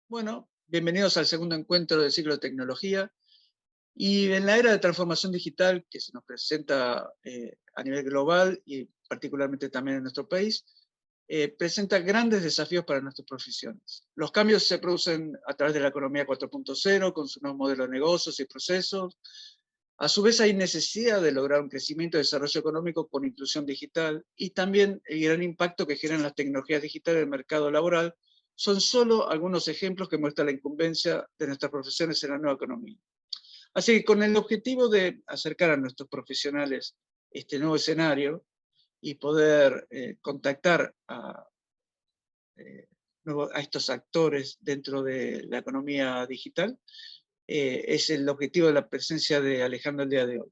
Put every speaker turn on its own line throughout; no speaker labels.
Bueno, bienvenidos al segundo encuentro del ciclo de tecnología. Y en la era de transformación digital que se nos presenta a nivel global y particularmente también en nuestro país, presenta grandes desafíos para nuestras profesiones. Los cambios se producen a través de la economía 4.0, con sus nuevos modelos de negocios y procesos. A su vez hay necesidad de lograr un crecimiento y desarrollo económico con inclusión digital, y también el gran impacto que generan las tecnologías digitales en el mercado laboral son solo algunos ejemplos que muestran la incumbencia de nuestras profesiones en la nueva economía. Así que con el objetivo de acercar a nuestros profesionales este nuevo escenario y poder contactar eh, a estos actores dentro de la economía digital, es el objetivo de la presencia de Alejandro el día de hoy.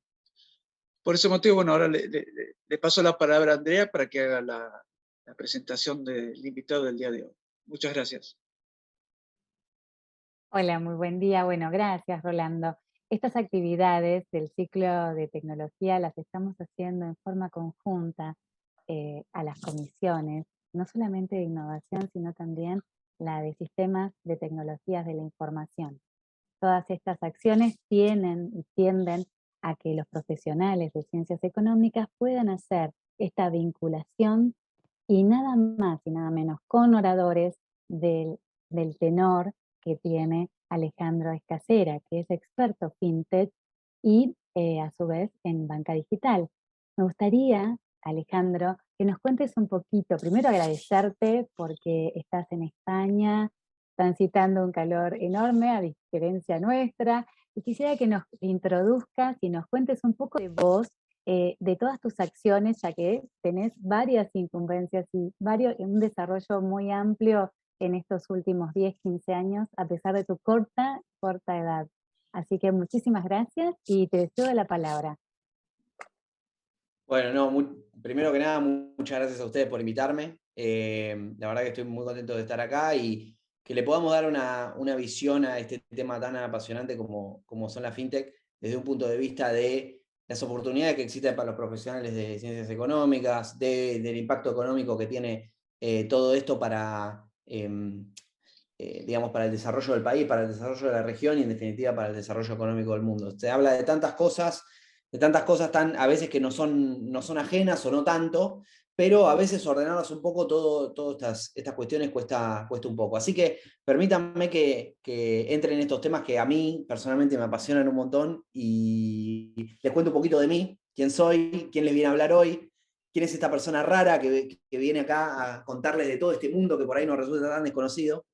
Por ese motivo, bueno, ahora le paso la palabra a Andrea para que haga la presentación del invitado del día de hoy. Muchas gracias.
Hola, muy buen día. Bueno, gracias, Rolando. Estas actividades del ciclo de tecnología las estamos haciendo en forma conjunta a las comisiones, no solamente de innovación, sino también la de sistemas de tecnologías de la información. Todas estas acciones tienen y tienden a que los profesionales de ciencias económicas puedan hacer esta vinculación y nada más y nada menos con oradores del tenor que tiene Alejandro Escacera, que es experto fintech y a su vez en banca digital. Me gustaría, Alejandro, que nos cuentes un poquito, primero agradecerte porque estás en España transitando un calor enorme a diferencia nuestra, y quisiera que nos introduzcas y nos cuentes un poco de vos, de todas tus acciones, ya que tenés varias incumbencias y un desarrollo muy amplio en estos últimos 10, 15 años, a pesar de tu corta edad. Así que muchísimas gracias y te deseo la palabra.
Bueno, no, primero que nada, muchas gracias a ustedes por invitarme. La verdad que estoy muy contento de estar acá y que le podamos dar una visión a este tema tan apasionante como son las fintech, desde un punto de vista de las oportunidades que existen para los profesionales de ciencias económicas, del impacto económico que tiene todo esto para, digamos, para el desarrollo del país, para el desarrollo de la región y en definitiva para el desarrollo económico del mundo. Se habla de tantas cosas tan, a veces que no son ajenas o no tanto, pero a veces ordenarlas un poco, todas estas cuestiones cuesta un poco. Así que permítanme que entre en estos temas que a mí personalmente me apasionan un montón y les cuento un poquito de mí, quién soy, quién les viene a hablar hoy, quién es esta persona rara que viene acá a contarles de todo este mundo que por ahí nos resulta tan desconocido.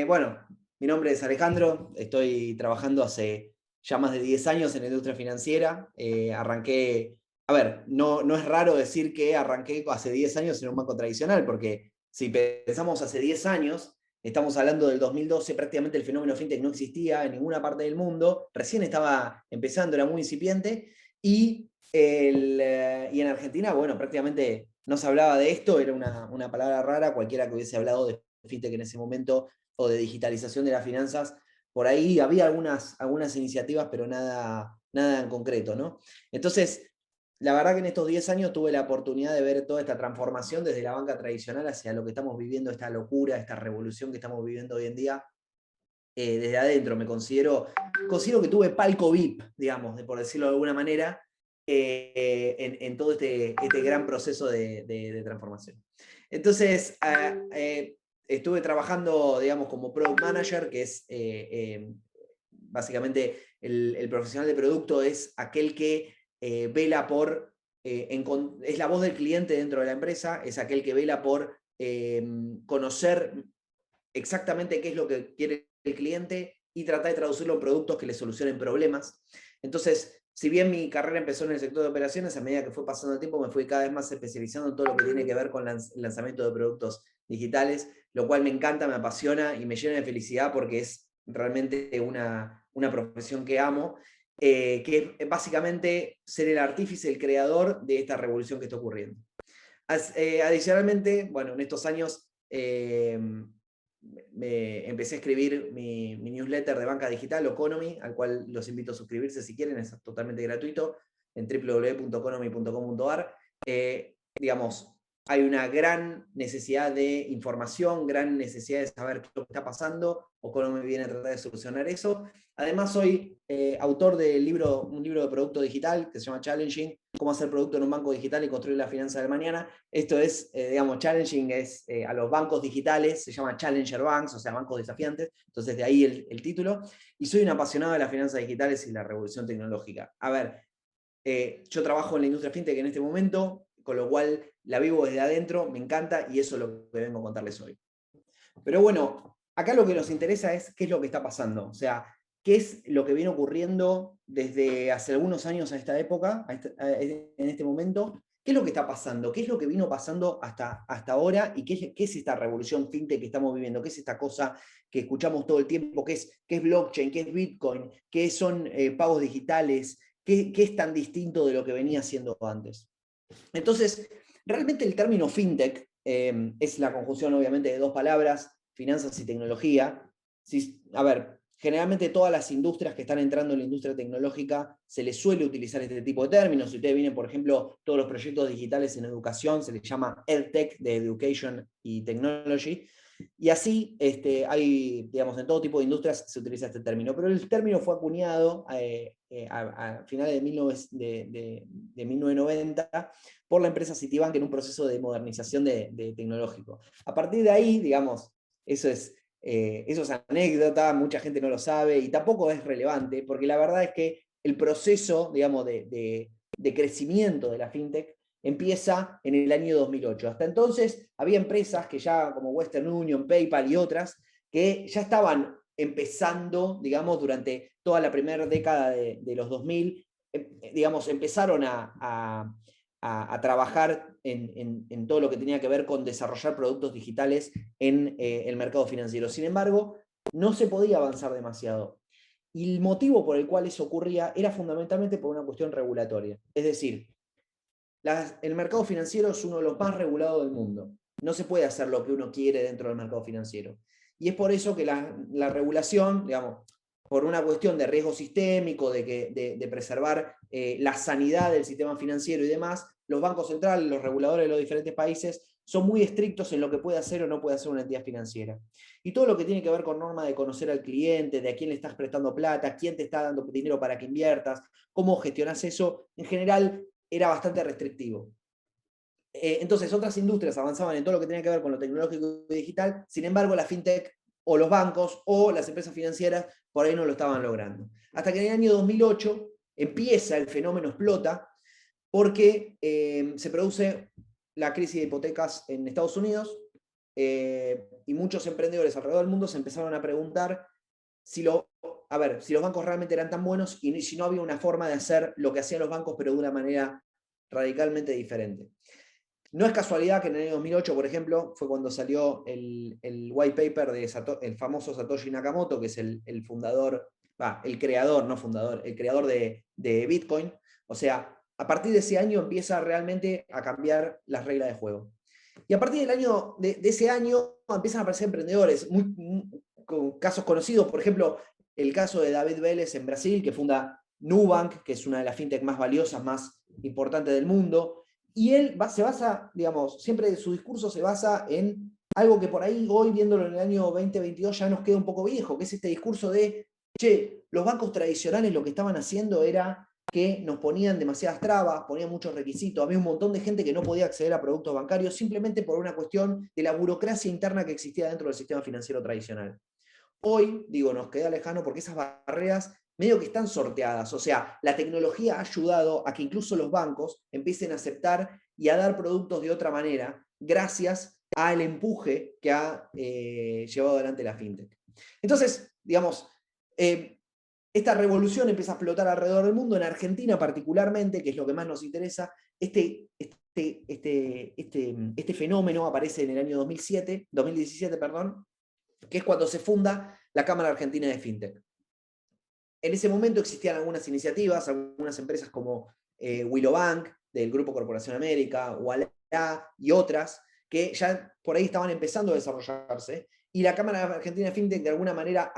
Bueno, mi nombre es Alejandro, estoy trabajando hace ya más de 10 años en la industria financiera. Arranqué, a ver, no es raro decir que arranqué hace 10 años en un banco tradicional, porque si pensamos hace 10 años, estamos hablando del 2012, prácticamente el fenómeno fintech no existía en ninguna parte del mundo, recién estaba empezando, era muy incipiente, y en Argentina, bueno, prácticamente no se hablaba de esto, era una palabra rara, cualquiera que hubiese hablado de fintech en ese momento o de digitalización de las finanzas, por ahí había algunas iniciativas, pero nada en concreto, ¿no? Entonces, la verdad que en estos 10 años tuve la oportunidad de ver toda esta transformación desde la banca tradicional hacia lo que estamos viviendo, esta locura, esta revolución que estamos viviendo hoy en día. Desde adentro considero que tuve palco VIP, digamos, por decirlo de alguna manera, en todo este gran proceso de transformación. Entonces, estuve trabajando, digamos, como product manager, que es básicamente el profesional de producto, es aquel que vela por, es la voz del cliente dentro de la empresa, es aquel que vela por conocer exactamente qué es lo que quiere el cliente y tratar de traducirlo en productos que le solucionen problemas. Entonces, si bien mi carrera empezó en el sector de operaciones, a medida que fue pasando el tiempo me fui cada vez más especializando en todo lo que tiene que ver con el lanzamiento de productos digitales, lo cual me encanta, me apasiona y me llena de felicidad porque es realmente una profesión que amo, que es básicamente ser el artífice, el creador de esta revolución que está ocurriendo. Adicionalmente, bueno, en estos años empecé a escribir mi newsletter de banca digital, Oconomy, al cual los invito a suscribirse si quieren, es totalmente gratuito, en www.oconomy.com.ar. Digamos, hay una gran necesidad de información, gran necesidad de saber qué es lo que está pasando o cómo me viene a tratar de solucionar eso. Además, soy autor de un libro de producto digital que se llama Challenging, cómo hacer producto en un banco digital y construir la finanza del mañana. Esto es, digamos, Challenging es a los bancos digitales, se llama Challenger Banks, o sea, bancos desafiantes, entonces de ahí el título. Y soy un apasionado de las finanzas digitales y la revolución tecnológica. A ver, yo trabajo en la industria fintech en este momento, con lo cual la vivo desde adentro, me encanta y eso es lo que vengo a contarles hoy. Pero bueno, acá lo que nos interesa es qué es lo que está pasando, o sea, qué es lo que viene ocurriendo desde hace algunos años a esta época, en este momento, qué es lo que está pasando, qué es lo que vino pasando hasta ahora y qué es esta revolución fintech que estamos viviendo, qué es esta cosa que escuchamos todo el tiempo, qué es blockchain, qué es Bitcoin, qué son pagos digitales, qué es tan distinto de lo que venía siendo antes. Entonces, realmente el término fintech es la conjunción obviamente de dos palabras, finanzas y tecnología. A ver, generalmente todas las industrias que están entrando en la industria tecnológica se les suele utilizar este tipo de términos. Si ustedes vienen, por ejemplo, todos los proyectos digitales en educación, se les llama EdTech, de Education y Technology. Y así hay, digamos, en todo tipo de industrias se utiliza este término, pero el término fue acuñado a finales de 1990 por la empresa Citibank en un proceso de modernización de tecnológico. A partir de ahí, digamos, eso es anécdota, mucha gente no lo sabe y tampoco es relevante, porque la verdad es que el proceso, digamos, de crecimiento de la fintech empieza en el año 2008. Hasta entonces había empresas que ya, como Western Union, PayPal y otras, que ya estaban empezando, digamos, durante toda la primera década de los 2000, digamos, empezaron a trabajar en todo lo que tenía que ver con desarrollar productos digitales en el mercado financiero. Sin embargo, no se podía avanzar demasiado. Y el motivo por el cual eso ocurría era fundamentalmente por una cuestión regulatoria. Es decir, el mercado financiero es uno de los más regulados del mundo. No se puede hacer lo que uno quiere dentro del mercado financiero. Y es por eso que la regulación, digamos, por una cuestión de riesgo sistémico, de preservar la sanidad del sistema financiero y demás, los bancos centrales, los reguladores de los diferentes países, son muy estrictos en lo que puede hacer o no puede hacer una entidad financiera. Y todo lo que tiene que ver con norma de conocer al cliente, de a quién le estás prestando plata, quién te está dando dinero para que inviertas, cómo gestionas eso, en general era bastante restrictivo. Entonces otras industrias avanzaban en todo lo que tenía que ver con lo tecnológico y digital, sin embargo la fintech o los bancos o las empresas financieras por ahí no lo estaban logrando. Hasta que en el año 2008 empieza el fenómeno, explota, porque se produce la crisis de hipotecas en Estados Unidos y muchos emprendedores alrededor del mundo se empezaron a preguntar si los bancos realmente eran tan buenos y si no había una forma de hacer lo que hacían los bancos, pero de una manera radicalmente diferente. No es casualidad que en el año 2008, por ejemplo, fue cuando salió el white paper el famoso Satoshi Nakamoto, que es el fundador, el creador, no fundador, el creador de Bitcoin. O sea, a partir de ese año empieza realmente a cambiar las reglas de juego. Y a partir de ese año empiezan a aparecer emprendedores, con casos conocidos, por ejemplo, el caso de David Vélez en Brasil, que funda Nubank, que es una de las fintech más valiosas, más importantes del mundo. Y él se basa, digamos, siempre su discurso se basa en algo que por ahí hoy, viéndolo en el año 2022, ya nos queda un poco viejo, que es este discurso de, che, los bancos tradicionales lo que estaban haciendo era que nos ponían demasiadas trabas, ponían muchos requisitos, había un montón de gente que no podía acceder a productos bancarios simplemente por una cuestión de la burocracia interna que existía dentro del sistema financiero tradicional. Hoy, digo, nos queda lejano porque esas barreras medio que están sorteadas. O sea, la tecnología ha ayudado a que incluso los bancos empiecen a aceptar y a dar productos de otra manera, gracias al empuje que ha llevado adelante la fintech. Entonces, digamos, esta revolución empieza a explotar alrededor del mundo, en Argentina particularmente, que es lo que más nos interesa. Este fenómeno aparece en el año 2017, que es cuando se funda la Cámara Argentina de Fintech. En ese momento existían algunas iniciativas, algunas empresas como Willow Bank, del Grupo Corporación América, Ualá y otras, que ya por ahí estaban empezando a desarrollarse, y la Cámara Argentina de Fintech de alguna manera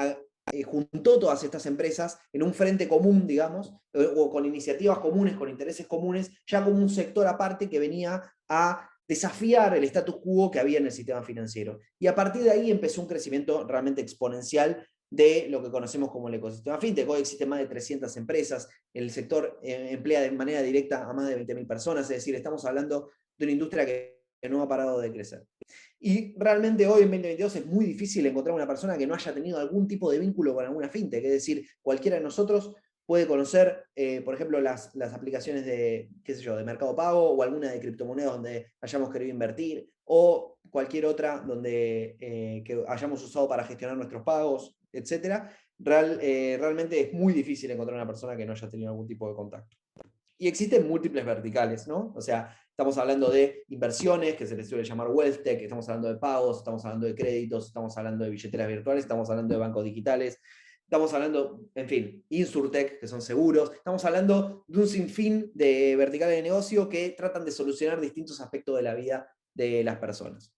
juntó todas estas empresas en un frente común, digamos, o con iniciativas comunes, con intereses comunes, ya como un sector aparte que venía a desafiar el status quo que había en el sistema financiero. Y a partir de ahí empezó un crecimiento realmente exponencial de lo que conocemos como el ecosistema fintech. Hoy existen más de 300 empresas, el sector emplea de manera directa a más de 20.000 personas, es decir, estamos hablando de una industria que no ha parado de crecer. Y realmente hoy en 2022 es muy difícil encontrar una persona que no haya tenido algún tipo de vínculo con alguna fintech, es decir, cualquiera de nosotros puede conocer, por ejemplo, las aplicaciones de, qué sé yo, de Mercado Pago o alguna de criptomonedas donde hayamos querido invertir, o cualquier otra donde que hayamos usado para gestionar nuestros pagos, etc. Realmente es muy difícil encontrar una persona que no haya tenido algún tipo de contacto. Y existen múltiples verticales, ¿no? O sea, estamos hablando de inversiones, que se les suele llamar wealth tech, estamos hablando de pagos, estamos hablando de créditos, estamos hablando de billeteras virtuales, estamos hablando de bancos digitales, estamos hablando, en fin, insurtech, que son seguros, estamos hablando de un sinfín de verticales de negocio que tratan de solucionar distintos aspectos de la vida de las personas.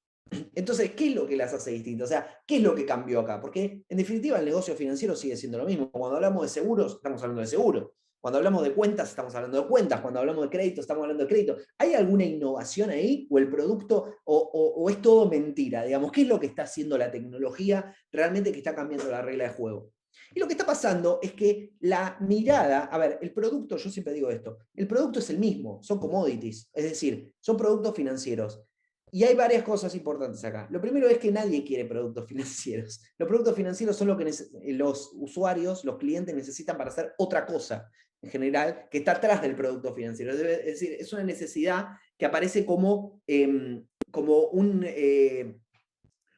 Entonces, ¿qué es lo que las hace distintas? O sea, ¿qué es lo que cambió acá? Porque, en definitiva, el negocio financiero sigue siendo lo mismo. Cuando hablamos de seguros, estamos hablando de seguros. Cuando hablamos de cuentas, estamos hablando de cuentas. Cuando hablamos de crédito, estamos hablando de crédito. ¿Hay alguna innovación ahí? ¿O el producto, o es todo mentira? Digamos, ¿qué es lo que está haciendo la tecnología realmente que está cambiando la regla de juego? Y lo que está pasando es que la mirada, a ver, el producto, yo siempre digo esto, el producto es el mismo, son commodities, es decir, son productos financieros. Y hay varias cosas importantes acá. Lo primero es que nadie quiere productos financieros. Los productos financieros son lo que los usuarios, los clientes necesitan para hacer otra cosa, en general, que está atrás del producto financiero. Es decir, es una necesidad que aparece como,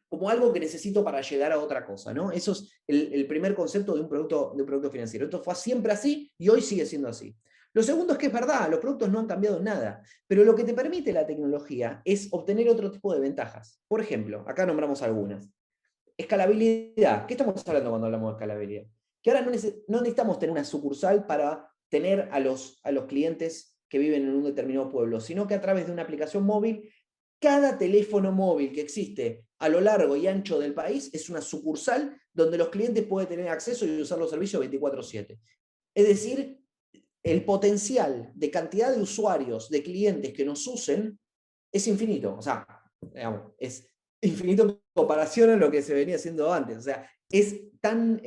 como algo que necesito para llegar a otra cosa, ¿no? Eso es el primer concepto de un producto financiero. Esto fue siempre así y hoy sigue siendo así. Lo segundo es que es verdad, los productos no han cambiado nada, pero lo que te permite la tecnología es obtener otro tipo de ventajas. Por ejemplo, acá nombramos algunas. Escalabilidad. ¿Qué estamos hablando cuando hablamos de escalabilidad? Que ahora no necesitamos tener una sucursal para tener a los clientes que viven en un determinado pueblo, sino que a través de una aplicación móvil, cada teléfono móvil que existe a lo largo y ancho del país es una sucursal donde los clientes pueden tener acceso y usar los servicios 24/7. Es decir, el potencial de cantidad de usuarios, de clientes que nos usen, es infinito. O sea, digamos, es infinito en comparación a lo que se venía haciendo antes. O sea, es tan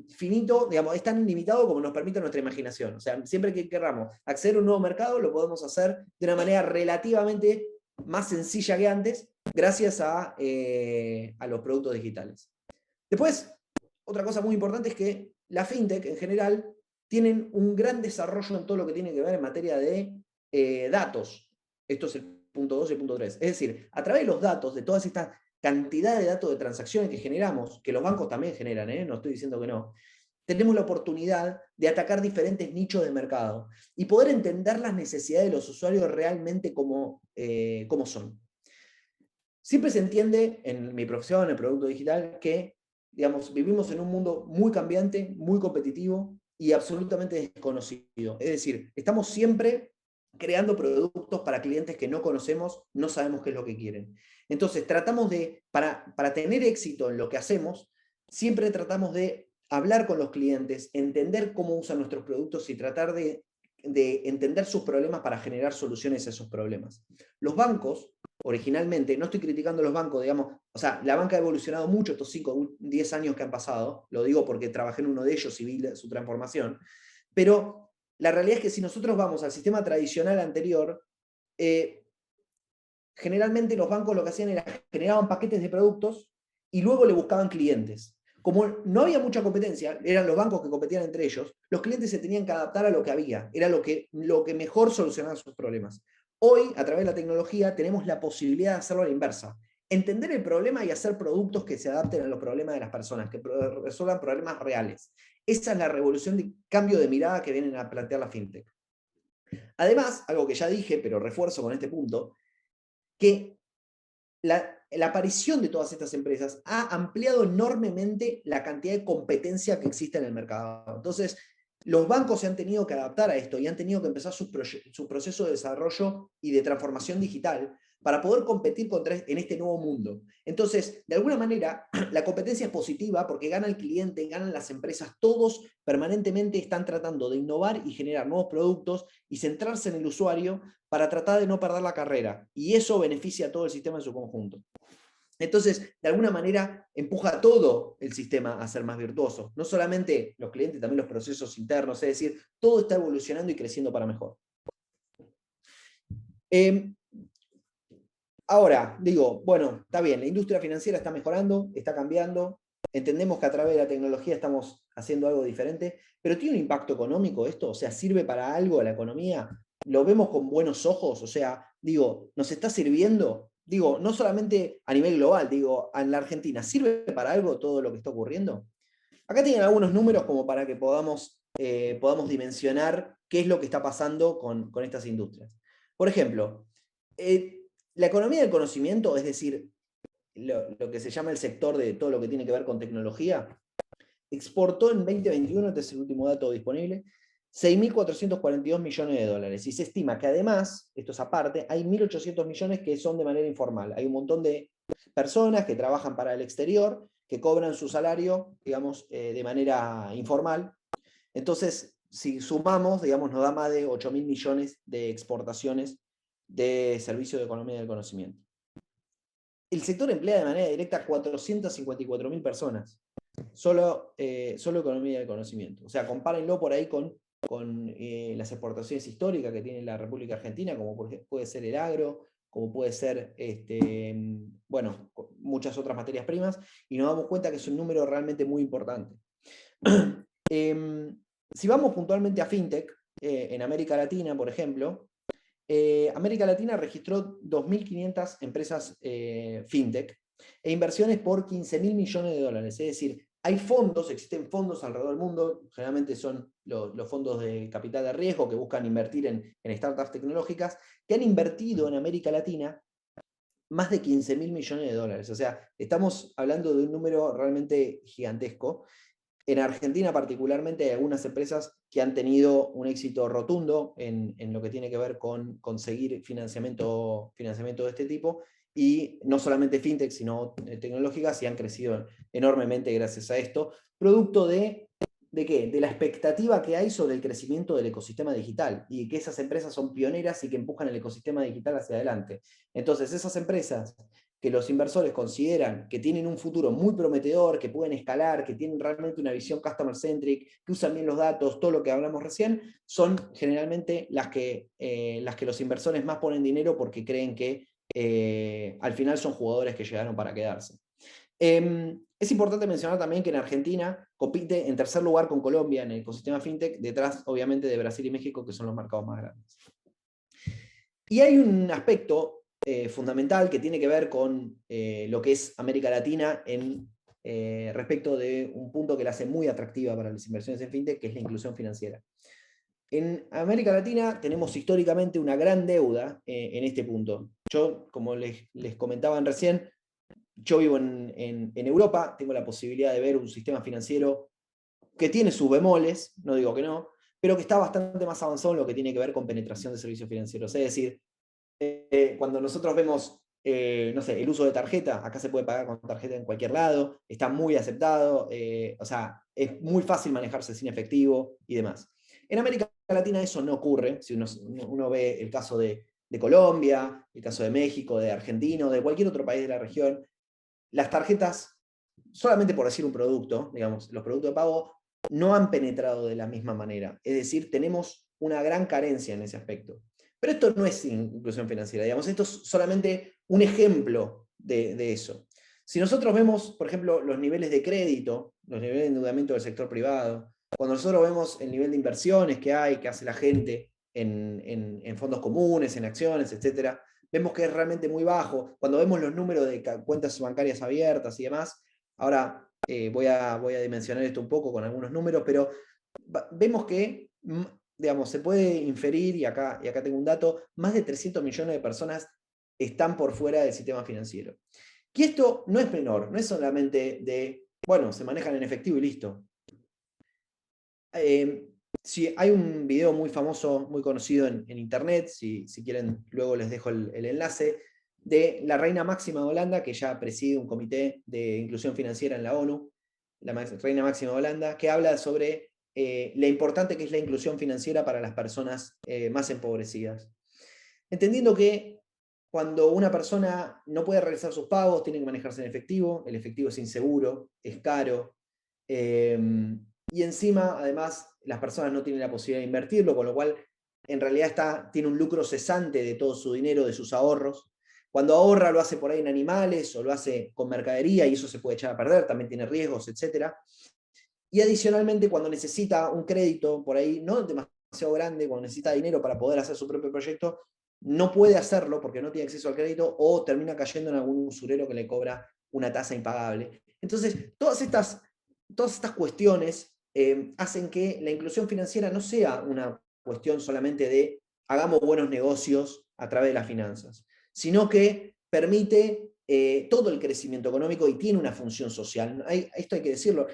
finito, digamos, es tan limitado como nos permite nuestra imaginación. O sea, siempre que queramos acceder a un nuevo mercado, lo podemos hacer de una manera relativamente más sencilla que antes, gracias a los productos digitales. Después, otra cosa muy importante es que la fintech en general tienen un gran desarrollo en todo lo que tiene que ver en materia de datos. Esto es el punto 2 y el punto 3. Es decir, a través de los datos, de toda esta cantidad de datos de transacciones que generamos, que los bancos también generan, no estoy diciendo que no, tenemos la oportunidad de atacar diferentes nichos de mercado y poder entender las necesidades de los usuarios realmente como son. Siempre se entiende en mi profesión, en el producto digital, que digamos, vivimos en un mundo muy cambiante, muy competitivo y absolutamente desconocido. Es decir, estamos siempre creando productos para clientes que no conocemos, no sabemos qué es lo que quieren. Entonces, tratamos de, para tener éxito en lo que hacemos, siempre tratamos de hablar con los clientes, entender cómo usan nuestros productos y tratar de entender sus problemas para generar soluciones a esos problemas. Los bancos, originalmente, no estoy criticando a los bancos, digamos, o sea, la banca ha evolucionado mucho estos 5, 10 años que han pasado, lo digo porque trabajé en uno de ellos y vi su transformación, pero la realidad es que si nosotros vamos al sistema tradicional anterior, generalmente los bancos lo que hacían era generaban paquetes de productos y luego le buscaban clientes. Como no había mucha competencia, eran los bancos que competían entre ellos, los clientes se tenían que adaptar a lo que había, era lo que mejor solucionaba sus problemas. Hoy, a través de la tecnología, tenemos la posibilidad de hacerlo a la inversa. Entender el problema y hacer productos que se adapten a los problemas de las personas, que resuelvan problemas reales. Esa es la revolución de cambio de mirada que vienen a plantear la fintech. Además, algo que ya dije, pero refuerzo con este punto, que la aparición de todas estas empresas ha ampliado enormemente la cantidad de competencia que existe en el mercado. Entonces, los bancos se han tenido que adaptar a esto y han tenido que empezar su proceso de desarrollo y de transformación digital para poder competir en este nuevo mundo. Entonces, de alguna manera, la competencia es positiva porque gana el cliente, ganan las empresas, todos permanentemente están tratando de innovar y generar nuevos productos y centrarse en el usuario para tratar de no perder la carrera. Y eso beneficia a todo el sistema en su conjunto. Entonces, de alguna manera, empuja a todo el sistema a ser más virtuoso. No solamente los clientes, también los procesos internos, es decir, todo está evolucionando y creciendo para mejor. Ahora, digo, bueno, está bien, la industria financiera está mejorando, está cambiando, entendemos que a través de la tecnología estamos haciendo algo diferente, pero ¿tiene un impacto económico esto? O sea, ¿sirve para algo a la economía? ¿Lo vemos con buenos ojos? O sea, digo, ¿nos está sirviendo? Digo, no solamente a nivel global, digo, en la Argentina, ¿sirve para algo todo lo que está ocurriendo? Acá tienen algunos números como para que podamos dimensionar qué es lo que está pasando con estas industrias. Por ejemplo, la economía del conocimiento, es decir, lo que se llama el sector de todo lo que tiene que ver con tecnología, exportó en 2021, este es el último dato disponible, 6.442 millones de dólares. Y se estima que además, esto es aparte, hay 1.800 millones que son de manera informal. Hay un montón de personas que trabajan para el exterior, que cobran su salario, digamos, de manera informal. Entonces, si sumamos, digamos, nos da más de 8.000 millones de exportaciones de servicios de economía del conocimiento. El sector emplea de manera directa a 454.000 personas. Solo economía del conocimiento. O sea, compárenlo por ahí con las exportaciones históricas que tiene la República Argentina, como puede ser el agro, como puede ser, bueno, muchas otras materias primas, y nos damos cuenta que es un número realmente muy importante. Si vamos puntualmente a FinTech, en América Latina, por ejemplo, América Latina registró 2.500 empresas FinTech e inversiones por 15.000 millones de dólares. Es decir, hay fondos, existen fondos alrededor del mundo, generalmente son los fondos de capital de riesgo que buscan invertir en startups tecnológicas, que han invertido en América Latina más de 15.000 millones de dólares. O sea, estamos hablando de un número realmente gigantesco. En Argentina particularmente hay algunas empresas que han tenido un éxito rotundo en lo que tiene que ver con conseguir financiamiento de este tipo, y no solamente fintech, sino tecnológicas, y han crecido enormemente gracias a esto, producto ¿de qué? De la expectativa que hay sobre el crecimiento del ecosistema digital, y que esas empresas son pioneras y que empujan el ecosistema digital hacia adelante. Entonces, esas empresas que los inversores consideran que tienen un futuro muy prometedor, que pueden escalar, que tienen realmente una visión customer-centric, que usan bien los datos, todo lo que hablamos recién, son generalmente las que los inversores más ponen dinero porque creen que al final son jugadores que llegaron para quedarse. Es importante mencionar también que en Argentina compite en tercer lugar con Colombia en el ecosistema fintech, detrás obviamente de Brasil y México, que son los mercados más grandes. Y hay un aspecto fundamental que tiene que ver con lo que es América Latina respecto de un punto que la hace muy atractiva para las inversiones en fintech, que es la inclusión financiera. En América Latina tenemos históricamente una gran deuda en este punto. Yo, como les comentaban recién, yo vivo en Europa, tengo la posibilidad de ver un sistema financiero que tiene sus bemoles, no digo que no, pero que está bastante más avanzado en lo que tiene que ver con penetración de servicios financieros. Es decir, cuando nosotros vemos, no sé, el uso de tarjeta, acá se puede pagar con tarjeta en cualquier lado, está muy aceptado, o sea, es muy fácil manejarse sin efectivo y demás. En América Latina eso no ocurre. Si uno ve el caso de Colombia, el caso de México, de Argentina, de cualquier otro país de la región, las tarjetas, solamente por decir un producto, digamos, los productos de pago no han penetrado de la misma manera. Es decir, tenemos una gran carencia en ese aspecto. Pero esto no es inclusión financiera, digamos, esto es solamente un ejemplo de eso. Si nosotros vemos, por ejemplo, los niveles de crédito, los niveles de endeudamiento del sector privado, cuando nosotros vemos el nivel de inversiones que hay, que hace la gente en fondos comunes, en acciones, etc., vemos que es realmente muy bajo. Cuando vemos los números de cuentas bancarias abiertas y demás, ahora voy a dimensionar esto un poco con algunos números, pero vemos que, digamos, se puede inferir, y acá tengo un dato, más de 300 millones de personas están por fuera del sistema financiero. Y esto no es menor, no es solamente de, bueno, se manejan en efectivo y listo. Sí, hay un video muy famoso, muy conocido en internet, si quieren luego les dejo el enlace, de la reina máxima de Holanda, que ya preside un comité de inclusión financiera en la ONU, la reina máxima de Holanda, que habla sobre lo importante que es la inclusión financiera para las personas más empobrecidas. Entendiendo que cuando una persona no puede realizar sus pagos, tiene que manejarse en efectivo, el efectivo es inseguro, es caro, y encima, además, las personas no tienen la posibilidad de invertirlo, con lo cual en realidad tiene un lucro cesante de todo su dinero, de sus ahorros. Cuando ahorra lo hace por ahí en animales o lo hace con mercadería y eso se puede echar a perder, también tiene riesgos, etc. Y adicionalmente cuando necesita un crédito por ahí, no demasiado grande, cuando necesita dinero para poder hacer su propio proyecto, no puede hacerlo porque no tiene acceso al crédito o termina cayendo en algún usurero que le cobra una tasa impagable. Entonces, todas estas cuestiones hacen que la inclusión financiera no sea una cuestión solamente de hagamos buenos negocios a través de las finanzas, sino que permite todo el crecimiento económico y tiene una función social. Esto hay que decirlo,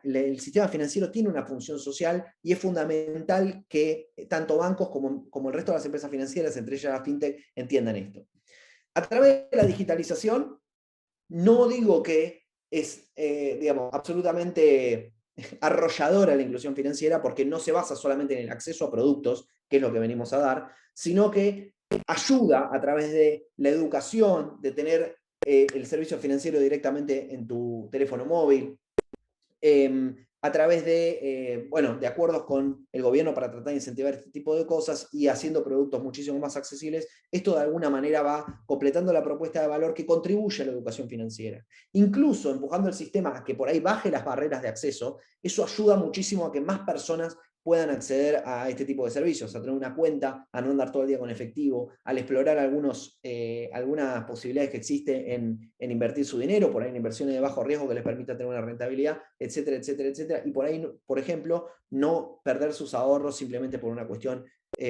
el sistema financiero tiene una función social y es fundamental que tanto bancos como el resto de las empresas financieras, entre ellas la FinTech, entiendan esto. A través de la digitalización, no digo que es, digamos, absolutamente arrolladora la inclusión financiera porque no se basa solamente en el acceso a productos, que es lo que venimos a dar, sino que ayuda a través de la educación, de tener el servicio financiero directamente en tu teléfono móvil, a través de, bueno, de acuerdos con el gobierno para tratar de incentivar este tipo de cosas y haciendo productos muchísimo más accesibles, esto de alguna manera va completando la propuesta de valor que contribuye a la educación financiera. Incluso empujando el sistema a que por ahí baje las barreras de acceso, eso ayuda muchísimo a que más personas puedan acceder a este tipo de servicios, a tener una cuenta, a no andar todo el día con efectivo, al explorar algunas posibilidades que existen en invertir su dinero, por ahí en inversiones de bajo riesgo que les permita tener una rentabilidad, etcétera, etcétera, etcétera, y por ahí, por ejemplo, no perder sus ahorros simplemente por una cuestión,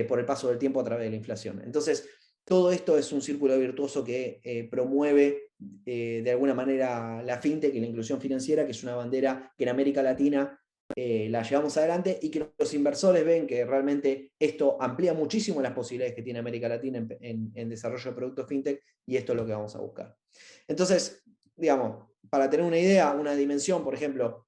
por el paso del tiempo a través de la inflación. Entonces, todo esto es un círculo virtuoso que promueve de alguna manera la fintech y la inclusión financiera, que es una bandera que en América Latina la llevamos adelante y que los inversores ven que realmente esto amplía muchísimo las posibilidades que tiene América Latina en desarrollo de productos fintech y esto es lo que vamos a buscar. Entonces, digamos, para tener una idea, una dimensión, por ejemplo,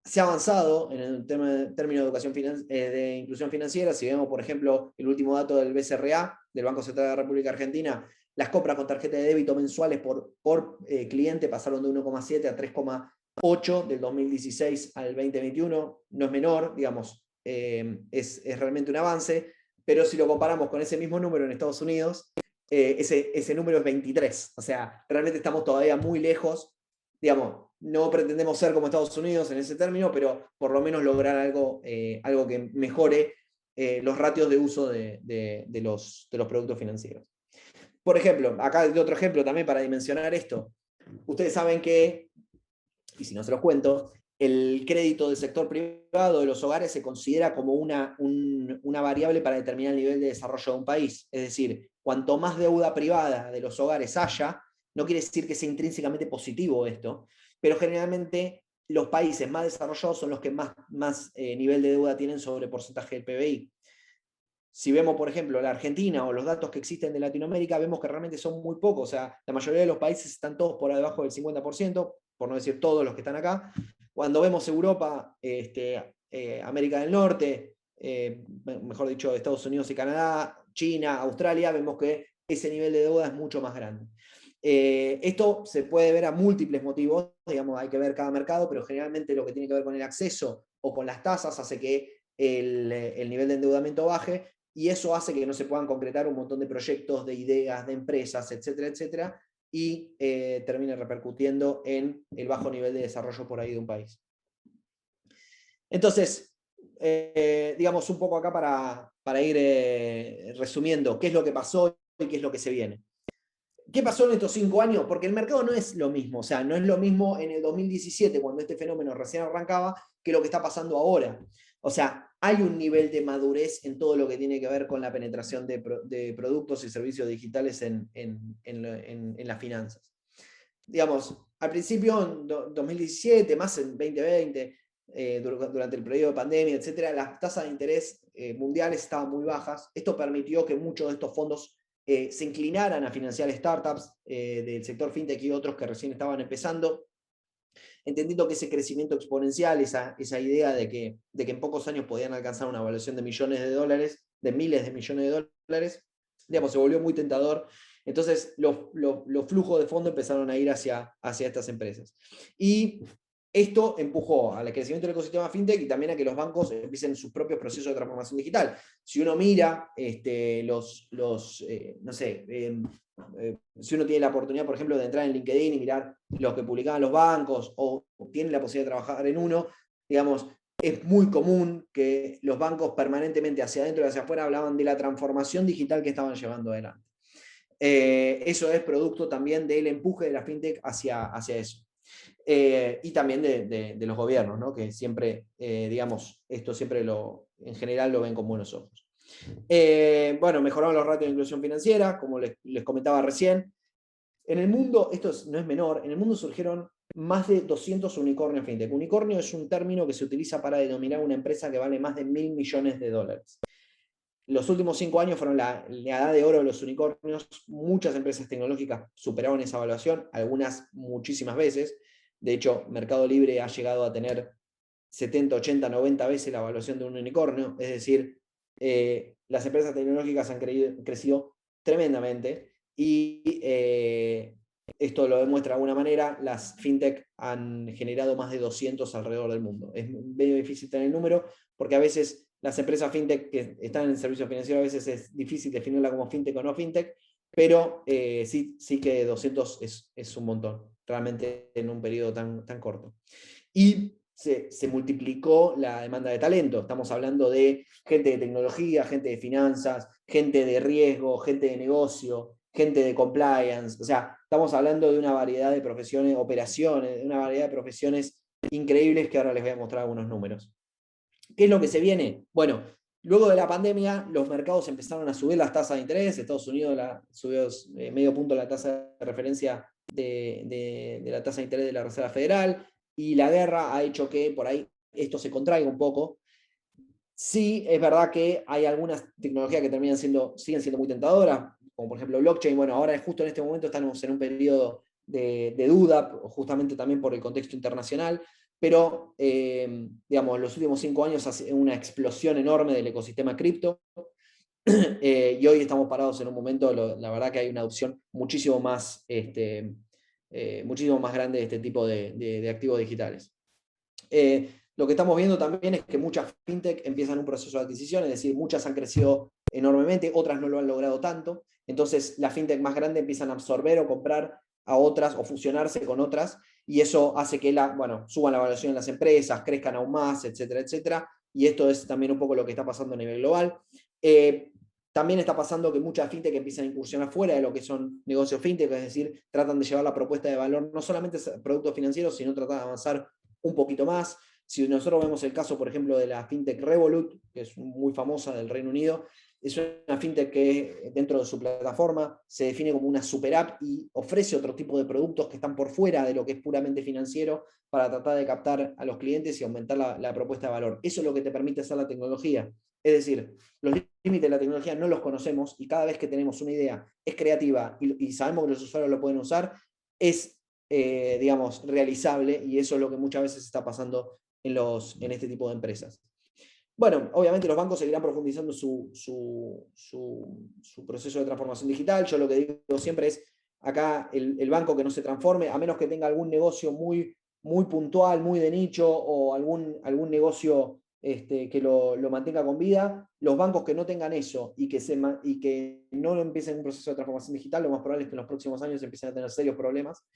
se ha avanzado en el término de educación de inclusión financiera. Si vemos, por ejemplo, el último dato del BCRA, del Banco Central de la República Argentina, las compras con tarjeta de débito mensuales por cliente pasaron de 1,7 a 3,8 del 2016 al 2021. No es menor, digamos, es realmente un avance, pero si lo comparamos con ese mismo número en Estados Unidos, ese número es 23. O sea, realmente estamos todavía muy lejos. Digamos, no pretendemos ser como Estados Unidos en ese término, pero por lo menos lograr algo que mejore los ratios de uso de los productos financieros. Por ejemplo, acá hay otro ejemplo también para dimensionar esto. Ustedes saben que, y si no se los cuento, el crédito del sector privado de los hogares se considera como una variable para determinar el nivel de desarrollo de un país. Es decir, cuanto más deuda privada de los hogares haya, no quiere decir que sea intrínsecamente positivo esto, pero generalmente los países más desarrollados son los que más nivel de deuda tienen sobre porcentaje del PBI. Si vemos, por ejemplo, la Argentina o los datos que existen de Latinoamérica, vemos que realmente son muy pocos. O sea, la mayoría de los países están todos por debajo del 50%, por no decir todos los que están acá. Cuando vemos Europa, América del Norte, mejor dicho, Estados Unidos y Canadá, China, Australia, vemos que ese nivel de deuda es mucho más grande. Esto se puede ver a múltiples motivos, digamos, hay que ver cada mercado, pero generalmente lo que tiene que ver con el acceso o con las tasas hace que el nivel de endeudamiento baje, y eso hace que no se puedan concretar un montón de proyectos, de ideas, de empresas, etcétera, etcétera, y termine repercutiendo en el bajo nivel de desarrollo por ahí de un país. Entonces, digamos un poco acá para ir resumiendo qué es lo que pasó y qué es lo que se viene. ¿Qué pasó en estos 5 años? Porque el mercado no es lo mismo, o sea, no es lo mismo en el 2017, cuando este fenómeno recién arrancaba, que lo que está pasando ahora. O sea, hay un nivel de madurez en todo lo que tiene que ver con la penetración de productos y servicios digitales en las finanzas. Digamos, al principio, en 2017, más en 2020, durante el periodo de pandemia, etcétera, las tasas de interés mundiales estaban muy bajas. Esto permitió que muchos de estos fondos se inclinaran a financiar startups del sector fintech y otros que recién estaban empezando, entendiendo que ese crecimiento exponencial, esa idea de que en pocos años podían alcanzar una evaluación de millones de dólares, de miles de millones de dólares, digamos, se volvió muy tentador. Entonces los flujos de fondo empezaron a ir hacia estas empresas. Y esto empujó al crecimiento del ecosistema fintech y también a que los bancos empiecen sus propios procesos de transformación digital. Si uno mira no sé, si uno tiene la oportunidad, por ejemplo, de entrar en LinkedIn y mirar los que publicaban los bancos o tiene la posibilidad de trabajar en uno, digamos, es muy común que los bancos permanentemente hacia adentro y hacia afuera hablaban de la transformación digital que estaban llevando adelante. Eso es producto también del empuje de la fintech hacia eso. Y también de los gobiernos, ¿no? Que siempre, digamos, esto siempre en general lo ven con buenos ojos. Bueno, mejoraron los ratios de inclusión financiera, como les comentaba recién. En el mundo, esto no es menor, en el mundo surgieron más de 200 unicornios fintech. Unicornio es un término que se utiliza para denominar una empresa que vale más de 1.000 millones de dólares. Los últimos 5 años fueron la edad de oro de los unicornios. Muchas empresas tecnológicas superaron esa evaluación, algunas muchísimas veces. De hecho, Mercado Libre ha llegado a tener 70, 80, 90 veces la evaluación de un unicornio. Es decir, las empresas tecnológicas han crecido tremendamente y esto lo demuestra de alguna manera. Las fintech han generado más de 200 alrededor del mundo. Es medio difícil tener el número porque a veces las empresas fintech que están en el servicio financiero, a veces es difícil definirla como fintech o no fintech, pero sí que 200 es un montón, realmente en un periodo tan corto. Y se multiplicó la demanda de talento. Estamos hablando de gente de tecnología, gente de finanzas, gente de riesgo, gente de negocio, gente de compliance. O sea, estamos hablando de una variedad de profesiones, operaciones, de una variedad de profesiones increíbles que ahora les voy a mostrar algunos números. ¿Qué es lo que se viene? Bueno, luego de la pandemia, los mercados empezaron a subir las tasas de interés. Estados Unidos subió medio punto la tasa de referencia de la tasa de interés de la Reserva Federal, y la guerra ha hecho que por ahí esto se contraiga un poco. Sí, es verdad que hay algunas tecnologías que siguen siendo muy tentadoras, como por ejemplo blockchain. Bueno, ahora justo en este momento estamos en un periodo de duda, justamente también por el contexto internacional, pero digamos, en los últimos 5 años ha sido una explosión enorme del ecosistema cripto, y hoy estamos parados en un momento, la verdad que hay una adopción muchísimo más grande de este tipo de activos digitales. Lo que estamos viendo también es que muchas fintech empiezan un proceso de adquisición, es decir, muchas han crecido enormemente, otras no lo han logrado tanto. Entonces, las fintech más grandes empiezan a absorber o comprar a otras o fusionarse con otras, y eso hace que suban la valoración de las empresas, crezcan aún más, etcétera, etcétera. Y esto es también un poco lo que está pasando a nivel global. También está pasando que muchas fintech empiezan a incursionar fuera de lo que son negocios fintech, es decir, tratan de llevar la propuesta de valor no solamente a productos financieros, sino tratan de avanzar un poquito más. Si nosotros vemos el caso, por ejemplo, de la fintech Revolut, que es muy famosa del Reino Unido, es una fintech que dentro de su plataforma se define como una super app y ofrece otro tipo de productos que están por fuera de lo que es puramente financiero para tratar de captar a los clientes y aumentar la propuesta de valor. Eso es lo que te permite hacer la tecnología. Es decir, los límites de la tecnología no los conocemos y cada vez que tenemos una idea, es creativa y sabemos que los usuarios lo pueden usar, es, digamos, realizable, y eso es lo que muchas veces está pasando en este tipo de empresas. Bueno, obviamente los bancos seguirán profundizando su proceso de transformación digital. Yo lo que digo siempre es, acá el banco que no se transforme, a menos que tenga algún negocio muy, muy puntual, muy de nicho, o algún negocio que lo mantenga con vida, los bancos que no tengan eso y que no empiecen un proceso de transformación digital, lo más probable es que en los próximos años empiecen a tener serios problemas.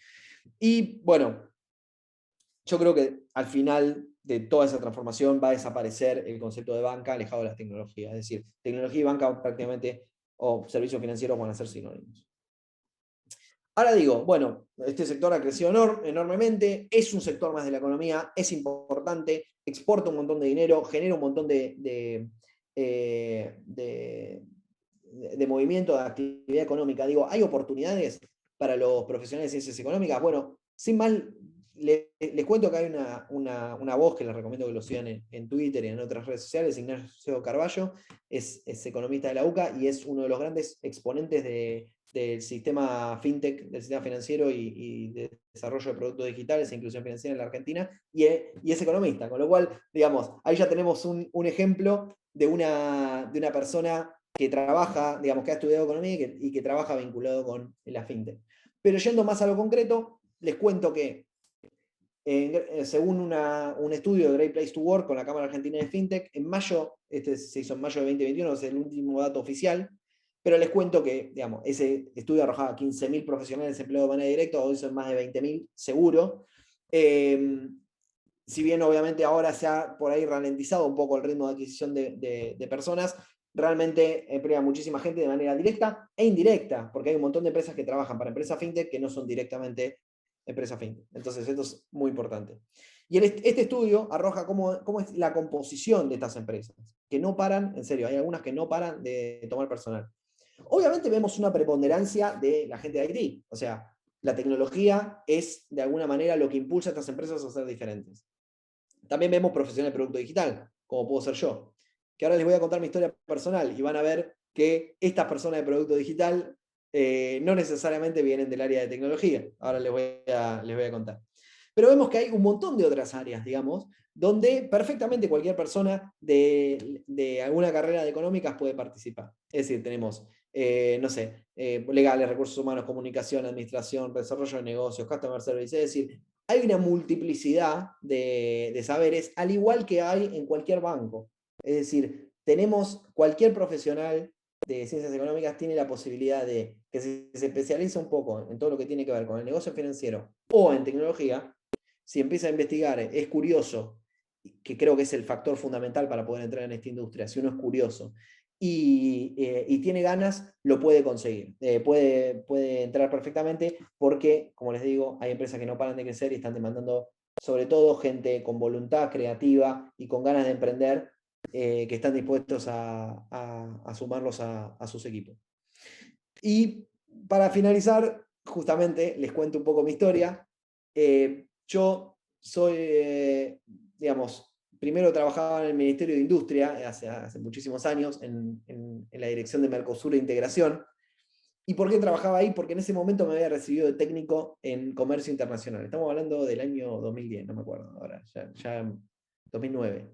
Y bueno, yo creo que al final de toda esa transformación va a desaparecer el concepto de banca alejado de las tecnologías. Es decir, tecnología y banca prácticamente, o servicios financieros, van a ser sinónimos. Ahora digo, bueno, este sector ha crecido enormemente, es un sector más de la economía, es importante, exporta un montón de dinero, genera un montón de movimiento, de actividad económica. Digo, ¿hay oportunidades para los profesionales de ciencias económicas? Bueno, sin más les cuento que hay una voz que les recomiendo que lo sigan en Twitter y en otras redes sociales, Ignacio Carballo, es economista de la UCA y es uno de los grandes exponentes del sistema fintech, del sistema financiero y de desarrollo de productos digitales e inclusión financiera en la Argentina, y es economista, con lo cual, digamos, ahí ya tenemos un ejemplo de una persona que trabaja, digamos, que ha estudiado economía y que trabaja vinculado con la fintech. Pero yendo más a lo concreto, les cuento que según un estudio de Great Place to Work con la Cámara Argentina de FinTech, en mayo, este se hizo en mayo de 2021, es el último dato oficial, pero les cuento que, digamos, ese estudio arrojaba 15.000 profesionales empleados de manera directa, hoy son más de 20.000 seguro. Si bien obviamente ahora se ha por ahí ralentizado un poco el ritmo de adquisición de personas, realmente emplea muchísima gente de manera directa e indirecta, porque hay un montón de empresas que trabajan para empresas fintech que no son directamente empresas fintech. Entonces esto es muy importante. Y este estudio arroja cómo es la composición de estas empresas, que no paran, en serio, hay algunas que no paran de tomar personal. Obviamente vemos una preponderancia de la gente de IT, o sea, la tecnología es de alguna manera lo que impulsa a estas empresas a ser diferentes. También vemos profesionales de producto digital, como puedo ser yo, que ahora les voy a contar mi historia personal y van a ver que estas personas de producto digital no necesariamente vienen del área de tecnología. Ahora les voy a contar. Pero vemos que hay un montón de otras áreas, digamos, donde perfectamente cualquier persona de alguna carrera de económicas puede participar. Es decir, tenemos, no sé, legales, recursos humanos, comunicación, administración, desarrollo de negocios, customer service, es decir, hay una multiplicidad de saberes, al igual que hay en cualquier banco. Es decir, tenemos cualquier profesional de ciencias económicas tiene la posibilidad de que si se especializa un poco en todo lo que tiene que ver con el negocio financiero o en tecnología, si empieza a investigar, es curioso, que creo que es el factor fundamental para poder entrar en esta industria, si uno es curioso y tiene ganas, lo puede conseguir. Puede entrar perfectamente porque, como les digo, hay empresas que no paran de crecer y están demandando sobre todo gente con voluntad creativa y con ganas de emprender, que están dispuestos a sumarlos a sus equipos. Y para finalizar, justamente les cuento un poco mi historia. Yo soy, digamos, primero trabajaba en el Ministerio de Industria hace muchísimos años en la dirección de Mercosur e Integración. ¿Y por qué trabajaba ahí? Porque en ese momento me había recibido de técnico en comercio internacional. Estamos hablando del año 2010, no me acuerdo ahora, ya 2009.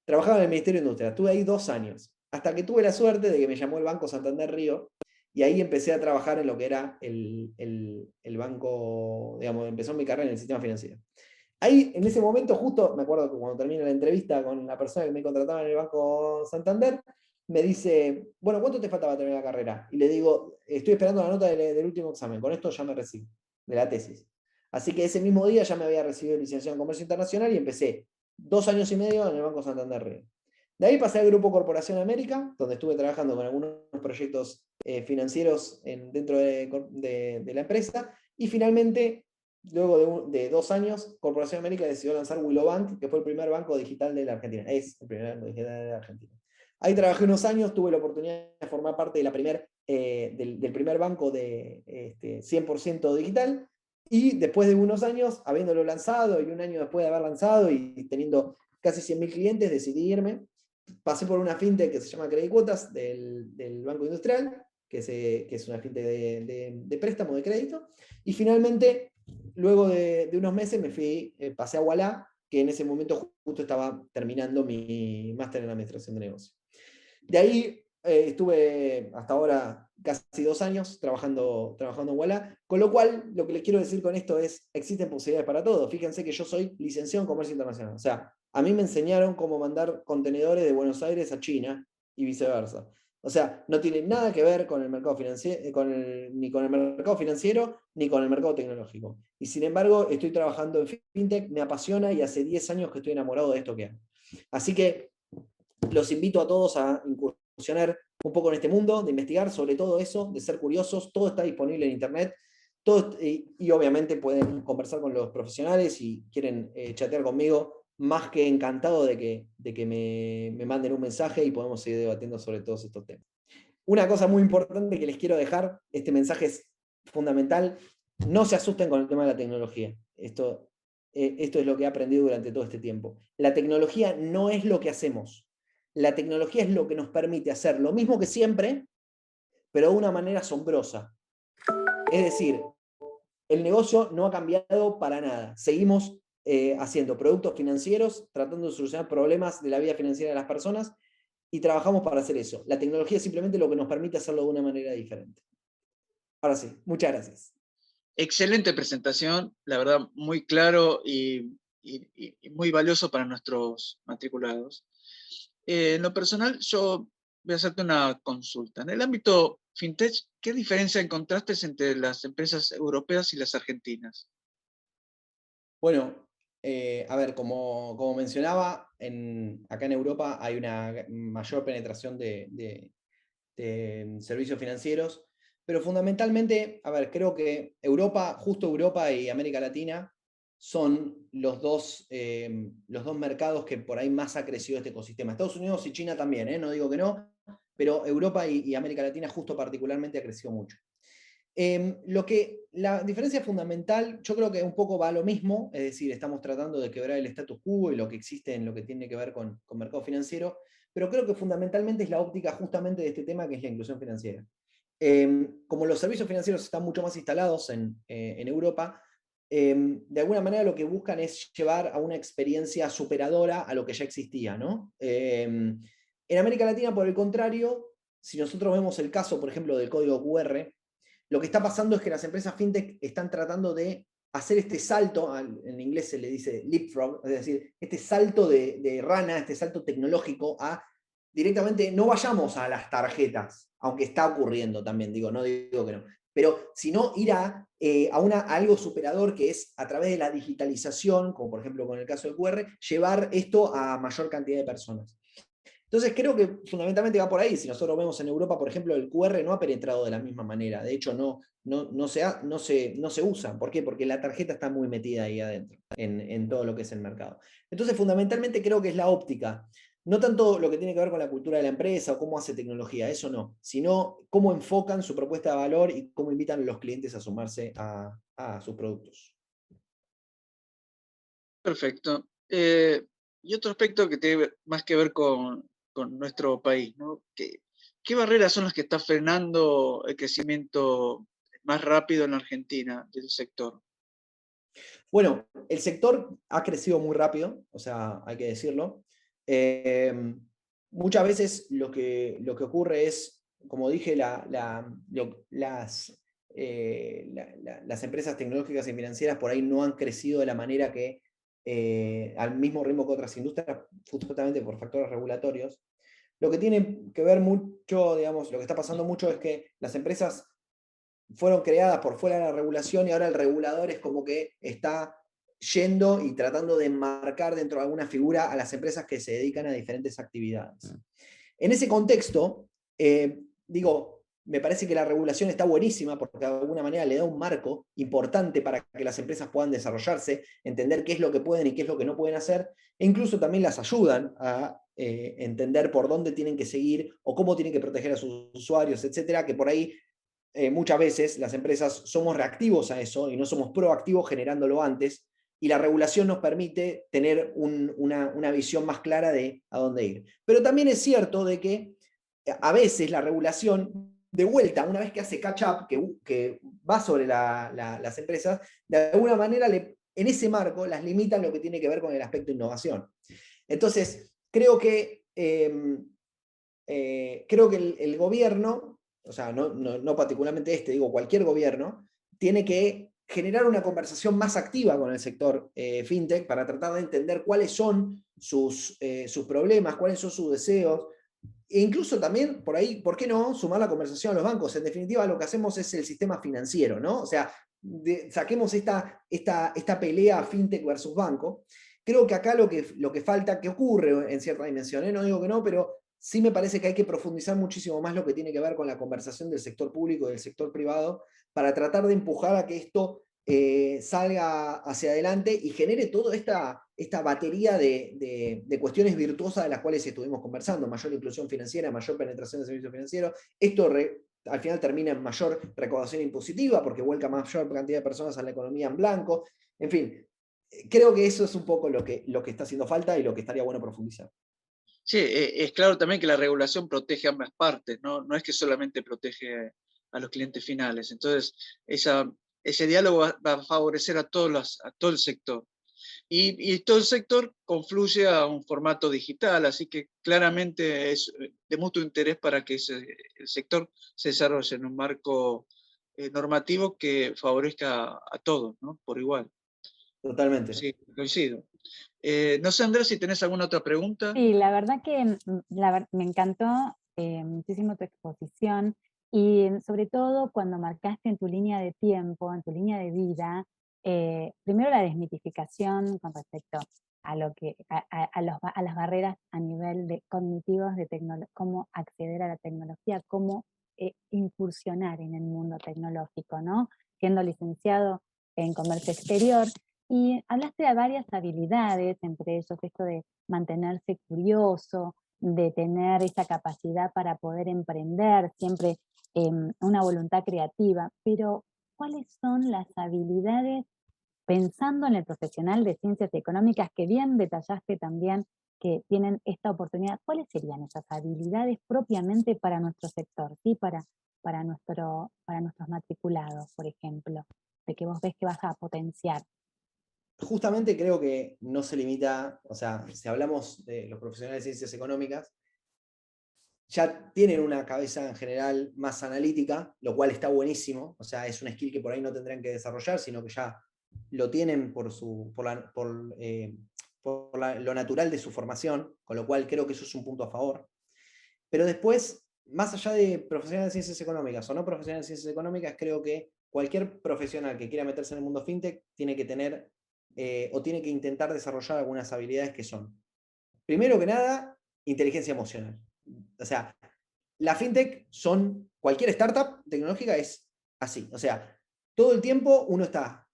Trabajaba en el Ministerio de Industria, estuve ahí 2 años, hasta que tuve la suerte de que me llamó el Banco Santander Río, y ahí empecé a trabajar en lo que era el banco, digamos, empezó mi carrera en el sistema financiero. Ahí, en ese momento, justo, me acuerdo que cuando terminé la entrevista con la persona que me contrataba en el Banco Santander, me dice, bueno, ¿cuánto te falta para terminar la carrera? Y le digo, estoy esperando la nota del último examen, con esto ya me recibo, de la tesis. Así que ese mismo día ya me había recibido licenciado en Comercio Internacional y empecé 2 años y medio en el Banco Santander Río. De ahí pasé al Grupo Corporación América, donde estuve trabajando con algunos proyectos financieros dentro de la empresa, y finalmente, luego de 2 años, Corporación América decidió lanzar Willow Bank, que fue el primer banco digital de la Argentina. Es el primer banco digital de la Argentina. Ahí trabajé unos años, tuve la oportunidad de formar parte de del primer banco de 100% digital, y después de unos años, habiéndolo lanzado, y un año después de haber lanzado y teniendo casi 100.000 clientes, decidí irme. Pasé por una fintech que se llama Credit Cuotas del Banco Industrial, que es una fintech de préstamo de crédito, y finalmente, luego de unos meses, pasé a Ualá, que en ese momento justo estaba terminando mi máster en administración de negocios. De ahí estuve hasta ahora casi 2 años trabajando en Ualá, con lo cual lo que les quiero decir con esto es, existen posibilidades para todo. Fíjense que yo soy licenciado en Comercio Internacional, o sea, a mí me enseñaron cómo mandar contenedores de Buenos Aires a China y viceversa. O sea, no tiene nada que ver con el mercado financiero, ni con el mercado financiero, ni con el mercado tecnológico. Y sin embargo, estoy trabajando en FinTech, me apasiona y hace 10 años que estoy enamorado de esto que hago. Así que los invito a todos a incursionar un poco en este mundo, de investigar sobre todo eso, de ser curiosos. Todo está disponible en internet. Y obviamente pueden conversar con los profesionales y quieren chatear conmigo. Más que encantado de que me manden un mensaje y podemos seguir debatiendo sobre todos estos temas. Una cosa muy importante que les quiero dejar, este mensaje es fundamental: no se asusten con el tema de la tecnología. Esto esto es lo que he aprendido durante todo este tiempo. La tecnología no es lo que hacemos. La tecnología es lo que nos permite hacer lo mismo que siempre, pero de una manera asombrosa. Es decir, el negocio no ha cambiado para nada. Seguimos haciendo productos financieros, tratando de solucionar problemas de la vida financiera de las personas, y trabajamos para hacer eso. La tecnología es simplemente lo que nos permite hacerlo de una manera diferente. Ahora sí, muchas gracias.
Excelente presentación, la verdad, muy claro y muy valioso para nuestros matriculados. En lo personal, yo voy a hacerte una consulta. En el ámbito fintech, ¿qué diferencia encontraste entre las empresas europeas y las argentinas?
Bueno, a ver, como mencionaba, acá en Europa hay una mayor penetración de servicios financieros, pero fundamentalmente, a ver, creo que justo Europa y América Latina son los dos mercados que por ahí más ha crecido este ecosistema. Estados Unidos y China también, no digo que no, pero Europa y América Latina justo particularmente ha crecido mucho. La diferencia fundamental, yo creo que un poco va a lo mismo, es decir, estamos tratando de quebrar el status quo y lo que existe en lo que tiene que ver con mercado financiero, pero creo que fundamentalmente es la óptica justamente de este tema, que es la inclusión financiera. Como los servicios financieros están mucho más instalados en Europa, de alguna manera lo que buscan es llevar a una experiencia superadora a lo que ya existía, ¿no? En América Latina, por el contrario, si nosotros vemos el caso, por ejemplo, del código QR, lo que está pasando es que las empresas fintech están tratando de hacer este salto, en inglés se le dice leapfrog, es decir, este salto de rana, este salto tecnológico a directamente, no vayamos a las tarjetas, aunque está ocurriendo también, no digo que no, pero sino ir a algo superador, que es a través de la digitalización, como por ejemplo con el caso del QR, llevar esto a mayor cantidad de personas. Entonces creo que fundamentalmente va por ahí. Si nosotros vemos en Europa, por ejemplo, el QR no ha penetrado de la misma manera. De hecho, no se usa. ¿Por qué? Porque la tarjeta está muy metida ahí adentro, en todo lo que es el mercado. Entonces, fundamentalmente creo que es la óptica. No tanto lo que tiene que ver con la cultura de la empresa o cómo hace tecnología, eso no, sino cómo enfocan su propuesta de valor y cómo invitan a los clientes a sumarse a sus productos.
Perfecto. Y otro aspecto que tiene más que ver con nuestro país, ¿no? ¿Qué barreras son las que están frenando el crecimiento más rápido en Argentina del sector?
Bueno, el sector ha crecido muy rápido, o sea, hay que decirlo. Muchas veces lo que ocurre es, como dije, las empresas tecnológicas y financieras por ahí no han crecido de la manera que, al mismo ritmo que otras industrias, justamente por factores regulatorios. Lo que tiene que ver mucho, digamos, lo que está pasando mucho es que las empresas fueron creadas por fuera de la regulación y ahora el regulador es como que está yendo y tratando de enmarcar dentro de alguna figura a las empresas que se dedican a diferentes actividades. En ese contexto, me parece que la regulación está buenísima porque de alguna manera le da un marco importante para que las empresas puedan desarrollarse, entender qué es lo que pueden y qué es lo que no pueden hacer, e incluso también las ayudan a entender por dónde tienen que seguir o cómo tienen que proteger a sus usuarios, etcétera, que por ahí muchas veces las empresas somos reactivos a eso y no somos proactivos generándolo antes, y la regulación nos permite tener una visión más clara de a dónde ir. Pero también es cierto de que a veces la regulación, de vuelta, una vez que hace catch-up, que va sobre las empresas, de alguna manera en ese marco las limita en lo que tiene que ver con el aspecto de innovación. Entonces, creo que el gobierno, o sea, no particularmente digo cualquier gobierno, tiene que generar una conversación más activa con el sector fintech para tratar de entender cuáles son sus problemas, cuáles son sus deseos, e incluso también, por ahí, ¿por qué no sumar la conversación a los bancos? En definitiva, lo que hacemos es el sistema financiero, ¿no? O sea, saquemos esta pelea fintech versus banco. Creo que acá lo que falta, que ocurre en cierta dimensión, no digo que no, pero sí me parece que hay que profundizar muchísimo más lo que tiene que ver con la conversación del sector público y del sector privado para tratar de empujar a que esto salga hacia adelante y genere toda esta batería de cuestiones virtuosas de las cuales estuvimos conversando: mayor inclusión financiera, mayor penetración de servicios financieros. Esto al final termina en mayor recaudación impositiva porque vuelca mayor cantidad de personas a la economía en blanco. En fin, creo que eso es un poco lo que está haciendo falta y lo que estaría bueno profundizar.
Sí, es claro también que la regulación protege a ambas partes, ¿no? No es que solamente protege a los clientes finales. Entonces, ese diálogo va a favorecer a a todo el sector. Y todo el sector confluye a un formato digital, así que claramente es de mutuo interés para que el sector se desarrolle en un marco normativo que favorezca a todos, ¿no? Por igual.
Totalmente.
Sí, coincido. No sé, Andrés, si tenés alguna otra pregunta.
Sí, la verdad que me encantó muchísimo tu exposición y sobre todo cuando marcaste en tu línea de tiempo, en tu línea de vida, primero la desmitificación con respecto a lo que a las barreras a nivel de cognitivos de cómo acceder a la tecnología, cómo incursionar en el mundo tecnológico, ¿no? Siendo licenciado en comercio exterior. Y hablaste de varias habilidades, entre ellos esto de mantenerse curioso, de tener esa capacidad para poder emprender, siempre una voluntad creativa, pero ¿cuáles son las habilidades, pensando en el profesional de ciencias económicas, que bien detallaste también que tienen esta oportunidad? ¿Cuáles serían esas habilidades propiamente para nuestro sector, ¿sí? Para nuestros matriculados, por ejemplo, de que vos ves que vas a potenciar?
Justamente creo que no se limita, o sea, si hablamos de los profesionales de ciencias económicas, ya tienen una cabeza en general más analítica, lo cual está buenísimo, o sea, es un skill que por ahí no tendrán que desarrollar, sino que ya lo tienen por lo natural de su formación, con lo cual creo que eso es un punto a favor. Pero después, más allá de profesionales de ciencias económicas o no profesionales de ciencias económicas, creo que cualquier profesional que quiera meterse en el mundo fintech tiene que tener o tiene que intentar desarrollar algunas habilidades que son, primero que nada, inteligencia emocional. O sea, la fintech cualquier startup tecnológica es así. O sea, todo el tiempo uno está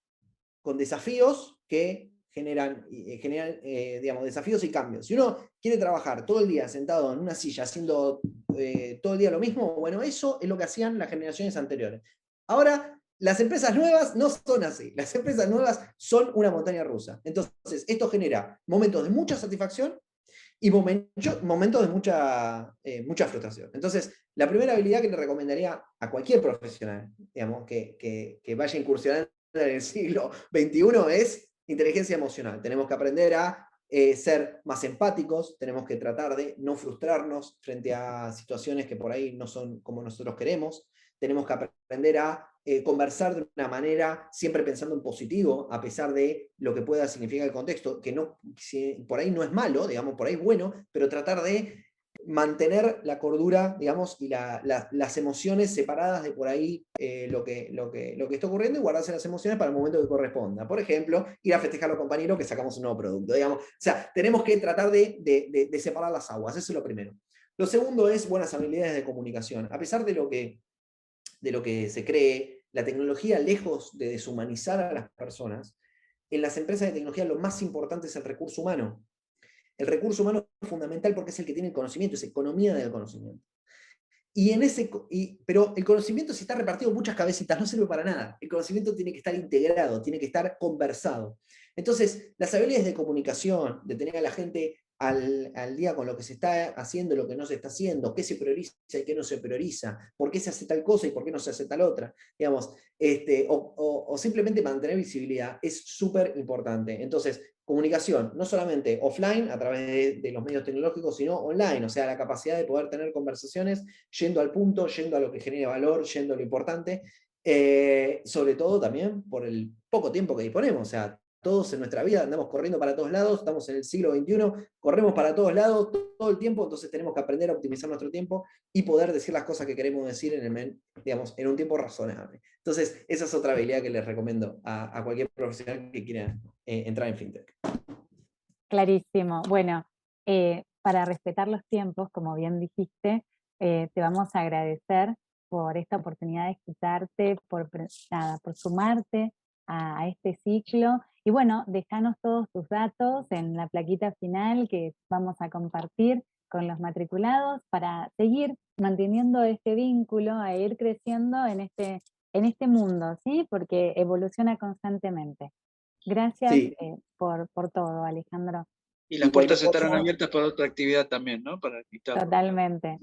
con desafíos que generan digamos, desafíos y cambios. Si uno quiere trabajar todo el día sentado en una silla haciendo todo el día lo mismo, bueno, eso es lo que hacían las generaciones anteriores. Ahora, las empresas nuevas no son así. Las empresas nuevas son una montaña rusa. Entonces, esto genera momentos de mucha satisfacción y momentos de mucha frustración. Entonces, la primera habilidad que le recomendaría a cualquier profesional, digamos, que vaya incursionando en el siglo XXI es inteligencia emocional. Tenemos que aprender a ser más empáticos, tenemos que tratar de no frustrarnos frente a situaciones que por ahí no son como nosotros queremos, tenemos que aprender a conversar de una manera siempre pensando en positivo, a pesar de lo que pueda significar el contexto, que no, por ahí no es malo, digamos, por ahí es bueno, pero tratar de mantener la cordura, digamos, y las emociones separadas de por ahí lo que está ocurriendo y guardarse las emociones para el momento que corresponda. Por ejemplo, ir a festejar a los compañeros que sacamos un nuevo producto, digamos. O sea, tenemos que tratar de separar las aguas, eso es lo primero. Lo segundo es buenas habilidades de comunicación. A pesar de lo que se cree, la tecnología, lejos de deshumanizar a las personas, en las empresas de tecnología lo más importante es el recurso humano. El recurso humano es fundamental porque es el que tiene el conocimiento, es economía del conocimiento. Pero el conocimiento, si está repartido en muchas cabecitas, no sirve para nada. El conocimiento tiene que estar integrado, tiene que estar conversado. Entonces, las habilidades de comunicación, de tener a la gente al día con lo que se está haciendo, lo que no se está haciendo, qué se prioriza y qué no se prioriza, por qué se hace tal cosa y por qué no se hace tal otra, digamos, o simplemente mantener visibilidad es súper importante. Entonces, comunicación, no solamente offline, a través de los medios tecnológicos, sino online, o sea, la capacidad de poder tener conversaciones yendo al punto, yendo a lo que genere valor, yendo a lo importante, sobre todo también por el poco tiempo que disponemos, o sea, todos en nuestra vida andamos corriendo para todos lados, estamos en el siglo XXI, corremos para todos lados todo el tiempo, entonces tenemos que aprender a optimizar nuestro tiempo y poder decir las cosas que queremos decir digamos, en un tiempo razonable. Entonces, esa es otra habilidad que les recomiendo a cualquier profesional que quiera entrar en FinTech.
Clarísimo. Bueno, para respetar los tiempos, como bien dijiste, te vamos a agradecer por esta oportunidad de escucharte, por sumarte a este ciclo. Y bueno, dejanos todos tus datos en la plaquita final que vamos a compartir con los matriculados para seguir manteniendo este vínculo e ir creciendo en este mundo, ¿sí? Porque evoluciona constantemente. Gracias
Sí,
por todo, Alejandro.
Y las
y cualquier
puertas estarán
cosa,
abiertas para otra actividad también, ¿no? Para invitarlos.
Totalmente.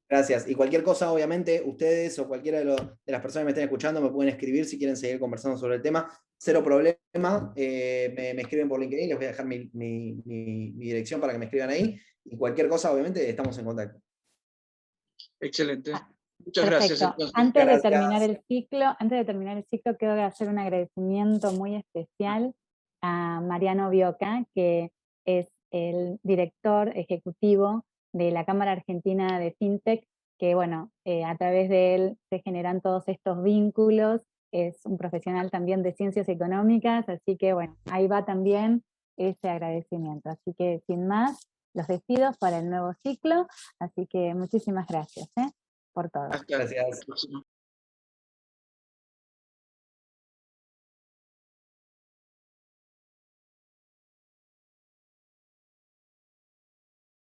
gracias. Y cualquier cosa, obviamente, ustedes o cualquiera de las personas que me estén escuchando me pueden escribir si quieren seguir conversando sobre el tema. Cero problema. Me escriben por LinkedIn, les voy a dejar mi dirección para que me escriban ahí. Y cualquier cosa, obviamente, estamos en contacto.
Excelente.
Ah,
Muchas gracias.
Perfecto.
Entonces,
Antes de
Gracias.
terminar el ciclo, quiero hacer un agradecimiento muy especial a Mariano Bioca, que es el director ejecutivo de la Cámara Argentina de FinTech, que bueno, a través de él se generan todos estos vínculos. Es un profesional también de ciencias económicas, así que bueno, ahí va también ese agradecimiento. Así que sin más, los despido para el nuevo ciclo, así que muchísimas gracias por todo.
hasta el
Gracias.
próximo.